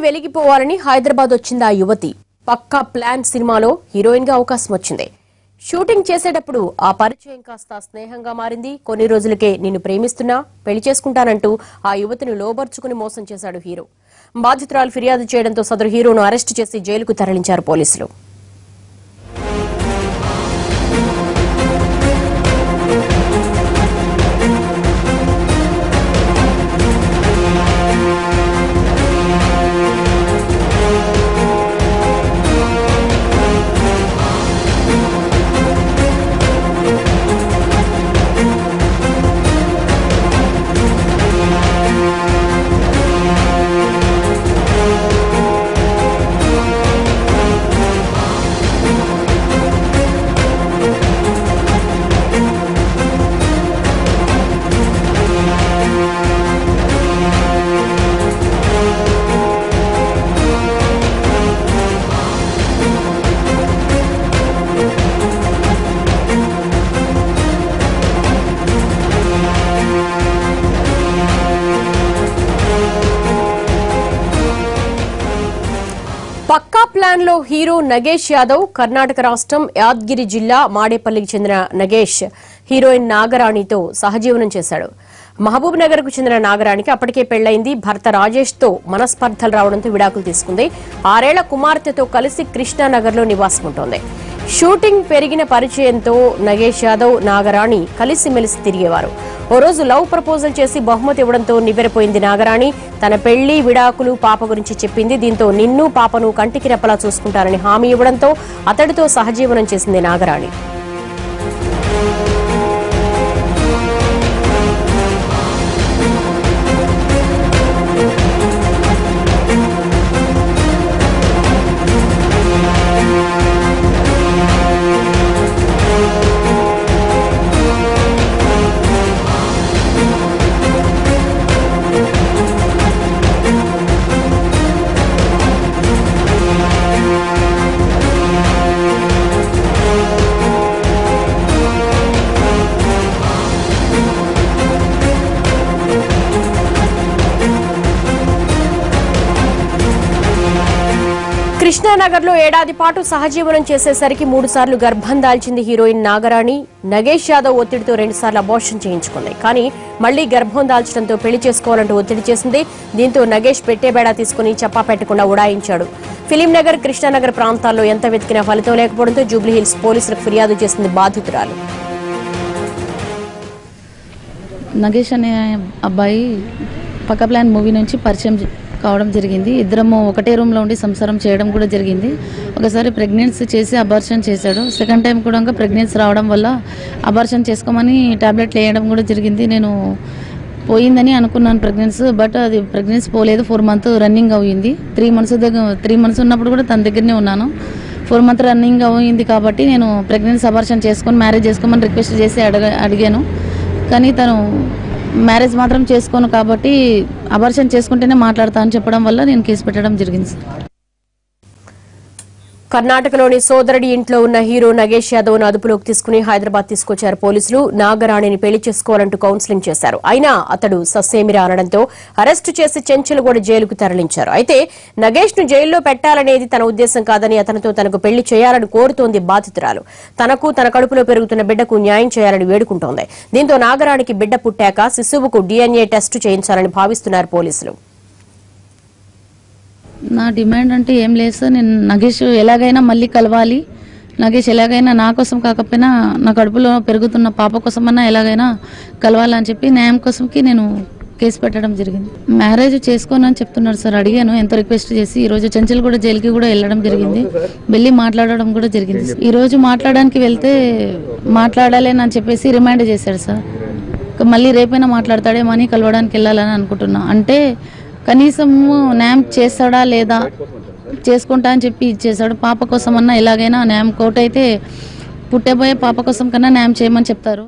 వెలిగిపోవాలని హైదరాబాద్ వచ్చింది ఆ యువతి. పక్కా ప్లాన్ సినిమాలో హీరోయిన్ గా అవకాశం వచ్చింది. షూటింగ్ చేసేటప్పుడు ఆ పరిచయం కాస్త స్నేహంగా మారింది. కొన్ని రోజులకే నిన్ను ప్రేమిస్తున్నా, పెళ్లి చేసుకుంటానంటూ ఆ యువతిని లోబర్చుకుని మోసం చేశాడు హీరో. బాధితురాలు ఫిర్యాదు చేయడంతో సదరు హీరోను అరెస్టు చేసి జైలుకు తరలించారు పోలీసులు. పక్కా ప్లాన్ లో హీరో నగేష్ యాదవ్. కర్ణాటక రాష్ట్రం యాద్గిరి జిల్లా మాడేపల్లికి చెందిన నగేష్ హీరోయిన్ నాగరాణితో సహజీవనం చేశాడు. మహబూబ్ నగర్ కు చెందిన నాగరాణికి అప్పటికే పెళ్లైంది. భర్త రాజేష్ తో మనస్పర్ధలు రావడంతో విడాకులు తీసుకుంది. 6 ఏళ్ల కుమార్తెతో కలిసి కృష్ణానగర్ లో నివాసం ఉంటోంది. షూటింగ్ పెరిగిన పరిచయంతో నగేష్ యాదవ్, నాగరాణి కలిసిమెలిసి తిరిగేవారు. ఓ రోజు లవ్ ప్రపోజల్ చేసి బహుమతి ఇవ్వడంతో నివ్వెరపోయింది నాగరాణి. తన పెళ్లి, విడాకులు, పాప గురించి చెప్పింది. దీంతో నిన్ను, పాపను కంటికి రెప్పలా చూసుకుంటారని హామీ ఇవ్వడంతో అతడితో సహజీవనం చేసింది నాగరాణి. కృష్ణానగర్ లో ఏడాది పాటు సహజీవనం చేసేసరికి 3 సార్లు గర్భం దాల్చింది హీరోయిన్ నాగరాణి. నగేష్ యాదవ్ ఒత్తిడితో 2 సార్లు అబార్షన్ చేయించుకుంది. కానీ మళ్లీ గర్భం దాల్చడంతో పెళ్లి చేసుకోవాలంటూ ఒత్తిడి చేసింది. దీంతో నగేష్ పెట్టేబేడా తీసుకుని చెప్పా పెట్టకుండా ఉడాయించాడు. ఫిలిం నగర్, కృష్ణానగర్ ప్రాంతాల్లో ఎంత వెతికినా ఫలితం లేకపోవడంతో జూబ్లీహిల్స్ పోలీసులకు ఫిర్యాదు చేసింది బాధితురాలు. నగేష్ అనే అబ్బాయి పక్కా ప్లాన్ మూవీ నుంచి పరిచయం కావడం జరిగింది. ఇద్దరము ఒకటే రూమ్లో ఉండి సంసారం చేయడం కూడా జరిగింది. ఒకసారి ప్రెగ్నెన్సీ చేసి అబార్షన్ చేశాడు. సెకండ్ టైం కూడా ప్రెగ్నెన్సీ రావడం వల్ల అబార్షన్ చేసుకోమని టాబ్లెట్లు వేయడం కూడా జరిగింది. నేను పోయిందని అనుకున్నాను ప్రెగ్నెన్సీ, బట్ అది ప్రెగ్నెన్సీ పోలేదు. 4 మంత్ రన్నింగ్ అయింది. 3 మంత్స్ ఉన్నప్పుడు కూడా తన దగ్గరనే ఉన్నాను. 4 మంత్ రన్నింగ్ అయింది కాబట్టి నేను ప్రెగ్నెన్సీ అబార్షన్ చేసుకొని మ్యారేజ్ చేసుకోమని రిక్వెస్ట్ చేసి అడిగాను. కానీ తను మ్యారేజ్ మాత్రం చేసుకోను కాబట్టి అబార్షన్ చేసుకుంటేనే మాట్లాడతా అని చెప్పడం వల్ల నేను కేసు పెట్టడం జరిగింది. కర్ణాటకలోని సోదరుడి ఇంట్లో ఉన్న హీరో నగేష్ యాదవ్ ను అదుపులోకి తీసుకుని హైదరాబాద్ తీసుకొచ్చారు పోలీసులు. నాగరాణిని పెళ్లి చేసుకోవాలంటూ కౌన్సిలింగ్ చేశారు. అయినా అతడు ససేమిరా అనడంతో అరెస్టు చేసి చెంచల్గూడ జైలుకు తరలించారు. అయితే నగేష్ ను జైల్లో పెట్టాలనేది తన ఉద్దేశం కాదని, అతనితో తనకు పెళ్లి చేయాలని కోరుతోంది బాధితురాలు. తనకు, తన కడుపులో పెరుగుతున్న బిడ్డకు న్యాయం చేయాలని వేడుకుంటోంది. దీంతో నాగరాణికి బిడ్డ పుట్టాక శిశువుకు DNA టెస్టు చేయించాలని భావిస్తున్నారు పోలీసులు. నా డిమాండ్ అంటే ఏం లేదు సార్. నేను నగేష్ ఎలాగైనా మళ్ళీ కలవాలి. నగేష్ ఎలాగైనా నా కోసం కాకపోయినా నా కడుపులో పెరుగుతున్న పాప కోసమన్నా ఎలాగైనా కలవాలని చెప్పి న్యాయం కోసంకి నేను కేసు పెట్టడం జరిగింది. మ్యారేజ్ చేసుకోనని చెప్తున్నాడు సార్. అడిగాను ఎంతో రిక్వెస్ట్ చేసి. ఈరోజు చెంచల్గూడ జైలుకి కూడా వెళ్ళడం జరిగింది. వెళ్ళి మాట్లాడడం కూడా జరిగింది. ఈరోజు మాట్లాడడానికి వెళ్తే మాట్లాడాలేనని చెప్పేసి రిమైండ్ చేశాడు సార్. మళ్ళీ రేపైనా మాట్లాడతాడేమో అని కలవడానికి వెళ్ళాలని అనుకుంటున్నా. అంటే కనీసం న్యాయం చేస్తాడా లేదా, చేసుకుంటా అని చెప్పి ఇచ్చేసాడు. పాప కోసమన్నా ఎలాగైనా న్యాయం, కోర్టు అయితే పుట్టబోయే పాప కోసం కన్నా న్యాయం చేయమని చెప్తారు.